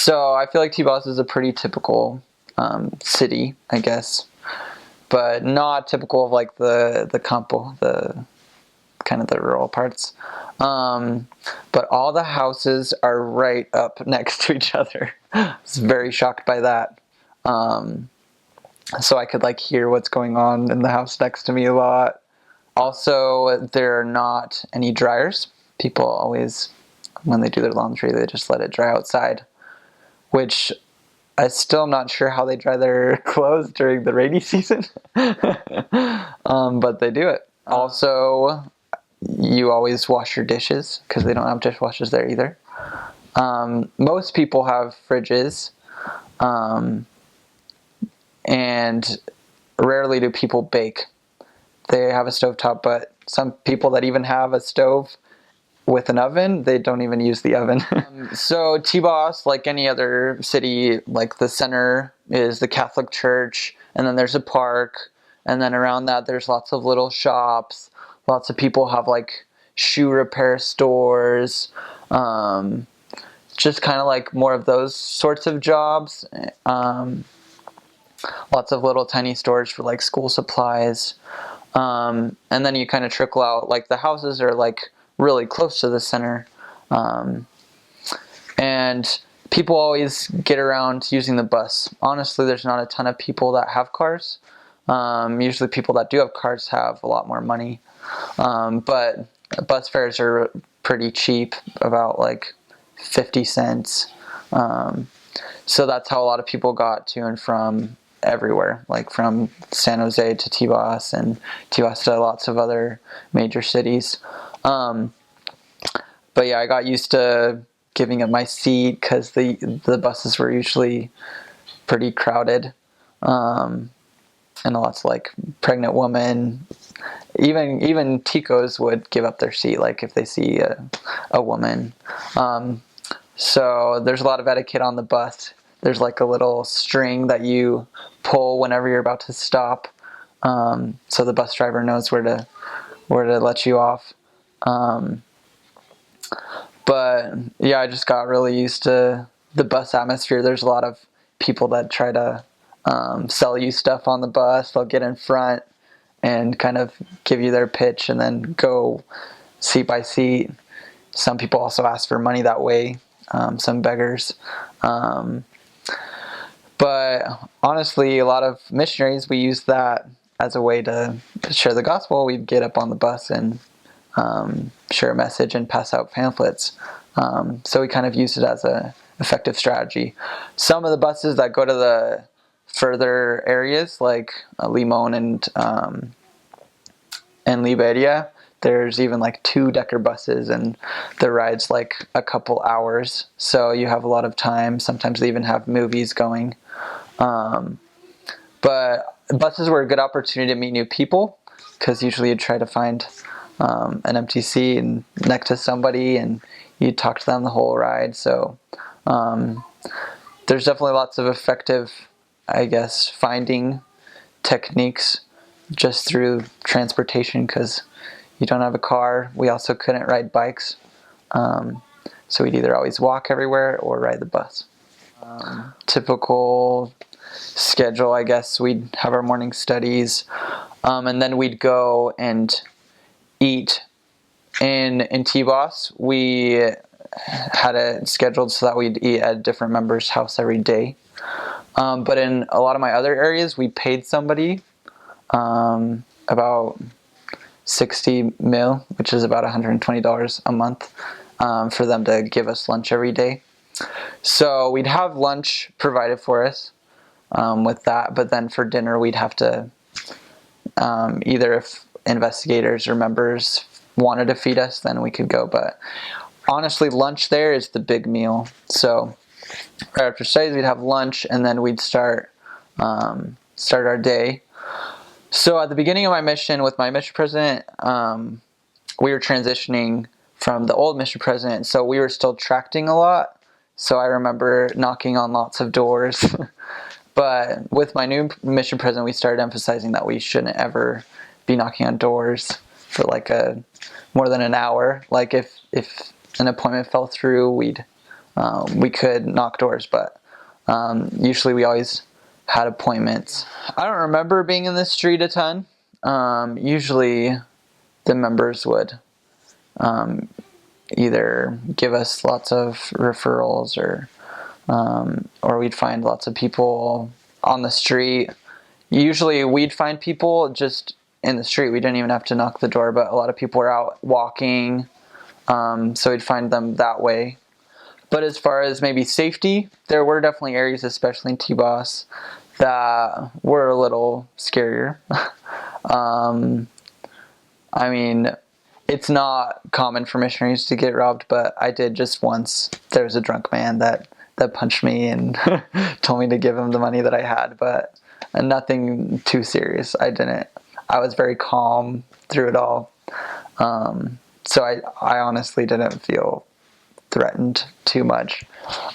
So I feel like Tibas is a pretty typical city, I guess, but not typical of like the campo, the kind of the rural parts. But all the houses are right up next to each other. I was very shocked by that. So I could like hear what's going on in the house next to me a lot. Also, there are not any dryers. People always, when they do their laundry, they just let it dry outside, which I still am not sure how they dry their clothes during the rainy season. But they do it. Also, you always wash your dishes because they don't have dishwashers there either. Most people have fridges, and rarely do people bake. They have a stovetop, but some people that even have a stove with an oven, they don't even use the oven. So Tibas, like any other city, like the center is the Catholic Church, and then there's a park, and then around that there's lots of little shops. Lots of people have like shoe repair stores, just kind of like more of those sorts of jobs. Lots of little tiny stores for like school supplies. And then you kind of trickle out, like the houses are like really close to the center. And people always get around using the bus. Honestly, there's not a ton of people that have cars. Usually people that do have cars have a lot more money. But bus fares are pretty cheap, about like 50 cents. So that's how a lot of people got to and from everywhere, like from San Jose to Tibas and Tibas to lots of other major cities. But yeah, I got used to giving up my seat because the buses were usually pretty crowded. And lots of like pregnant women, even ticos would give up their seat, like if they see a woman. So there's a lot of etiquette on the bus. There's like a little string that you pull whenever you're about to stop, so the bus driver knows where to let you off. But yeah, I just got really used to the bus atmosphere. There's a lot of people that try to sell you stuff on the bus. They'll get in front and kind of give you their pitch and then go seat by seat. Some people also ask for money that way, some beggars. But honestly, a lot of missionaries, we use that as a way to share the gospel. We'd get up on the bus and share a message and pass out pamphlets. So we kind of use it as an effective strategy. Some of the buses that go to the further areas, like Limon and Liberia, there's even like 2-decker buses, and the ride's like a couple hours. So you have a lot of time. Sometimes they even have movies going. But buses were a good opportunity to meet new people, because usually you'd try to find an empty seat and next to somebody, and you'd talk to them the whole ride. So there's definitely lots of effective, I guess, finding techniques just through transportation, because you don't have a car. We also couldn't ride bikes, so we'd either always walk everywhere or ride the bus. Typical schedule, I guess, we'd have our morning studies, and then we'd go and eat in Tibas. We had it scheduled so that we'd eat at a different member's house every day. But in a lot of my other areas, we paid somebody about 60 mil, which is about $120 a month, for them to give us lunch every day. So we'd have lunch provided for us with that, but then for dinner we'd have to, either if investigators or members wanted to feed us, then we could go. But honestly, lunch there is the big meal. So right after studies, we'd have lunch, and then we'd start our day. So at the beginning of my mission with my mission president, we were transitioning from the old mission president, so we were still tracting a lot. So I remember knocking on lots of doors. But with my new mission president, we started emphasizing that we shouldn't ever be knocking on doors for like more than an hour. Like if an appointment fell through, we'd we could knock doors, but usually we always had appointments. I don't remember being in the street a ton. Usually the members would either give us lots of referrals, or we'd find lots of people on the street. Usually we'd find people just in the street. We didn't even have to knock the door, but a lot of people were out walking, so we'd find them that way. But as far as maybe safety, there were definitely areas, especially in Tibas, that were a little scarier. I mean, it's not common for missionaries to get robbed, but I did just once. There was a drunk man that punched me and told me to give him the money that I had, but nothing too serious. I was very calm through it all. So I honestly didn't feel threatened too much.